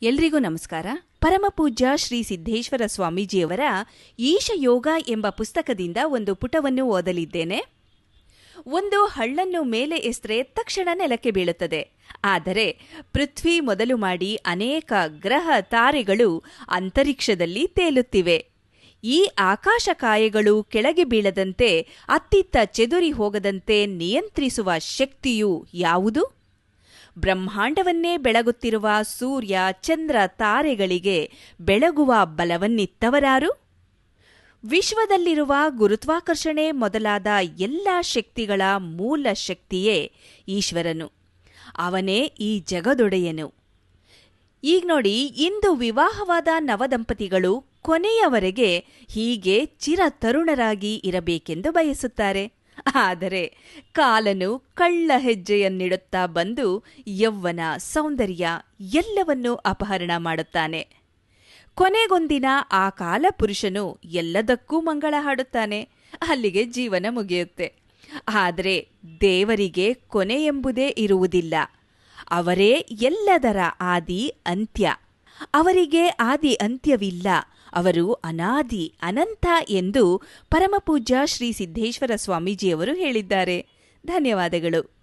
ಎಲ್ರಿಗೂ ನಮಸ್ಕಾರ. ಪರಮಪೂಜ್ಯ ಶ್ರೀ ಸಿದ್ದೇಶ್ವರ ಸ್ವಾಮೀಜಿಯವರ ಈಶಯೋಗ ಎಂಬ ಪುಸ್ತಕದಿಂದ ಒಂದು ಪುಟವನ್ನು ಓದಲಿದ್ದೇನೆ. ಒಂದು ಹಳ್ಳನ್ನು ಮೇಲೆ ಎಸೆದರೆ ತಕ್ಷಣ ನೆಲಕ್ಕೆ ಬೀಳುತ್ತದೆ. ಆದರೆ ಪೃಥ್ವಿ ಮೊದಲು ಮಾಡಿ ಅನೇಕ ಗ್ರಹ ತಾರೆಗಳು ಅಂತರಿಕ್ಷದಲ್ಲಿ ತೇಲುತ್ತಿವೆ. ಈ ಆಕಾಶಕಾಯಗಳು ಕೆಳಗೆ ಬೀಳದಂತೆ, ಅತ್ತಿತ್ತ ಚೆದುರಿ ಹೋಗದಂತೆ ನಿಯಂತ್ರಿಸುವ ಶಕ್ತಿಯು ಯಾವುದು? ಬ್ರಹ್ಮಾಂಡವನ್ನೇ ಬೆಳಗುತ್ತಿರುವ ಸೂರ್ಯ, ಚಂದ್ರ, ತಾರೆಗಳಿಗೆ ಬೆಳಗುವ ಬಲವನ್ನಿತ್ತವರಾರು? ವಿಶ್ವದಲ್ಲಿರುವ ಗುರುತ್ವಾಕರ್ಷಣೆ ಮೊದಲಾದ ಎಲ್ಲ ಶಕ್ತಿಗಳ ಮೂಲ ಶಕ್ತಿಯೇ ಈಶ್ವರನು. ಅವನೇ ಈ ಜಗದೊಡೆಯನು. ಈಗ ನೋಡಿ, ಇಂದು ವಿವಾಹವಾದ ನವದಂಪತಿಗಳು ಕೊನೆಯವರೆಗೆ ಹೀಗೆ ಚಿರತರುಣರಾಗಿ ಇರಬೇಕೆಂದು ಬಯಸುತ್ತಾರೆ. ಆದರೆ ಕಾಲನು ಕಳ್ಳ ಹೆಜ್ಜೆಯನ್ನಿಡುತ್ತಾ ಬಂದು ಯೌವನ, ಸೌಂದರ್ಯ ಎಲ್ಲವನ್ನೂ ಅಪಹರಣ ಮಾಡುತ್ತಾನೆ. ಕೊನೆಗೊಂದಿನ ಆ ಕಾಲಪುರುಷನು ಎಲ್ಲದಕ್ಕೂ ಮಂಗಳ ಹಾಡುತ್ತಾನೆ. ಅಲ್ಲಿಗೆ ಜೀವನ ಮುಗಿಯುತ್ತೆ. ಆದರೆ ದೇವರಿಗೆ ಕೊನೆ ಎಂಬುದೇ ಇರುವುದಿಲ್ಲ. ಅವರೇ ಎಲ್ಲದರ ಆದಿ ಅಂತ್ಯ. ಅವರಿಗೆ ಆದಿ ಅಂತ್ಯವಿಲ್ಲ. ಅವರು ಅನಾದಿ ಅನಂತ ಎಂದು ಪರಮಪೂಜ್ಯ ಶ್ರೀ ಸಿದ್ದೇಶ್ವರ ಸ್ವಾಮೀಜಿಯವರು ಹೇಳಿದ್ದಾರೆ. ಧನ್ಯವಾದಗಳು.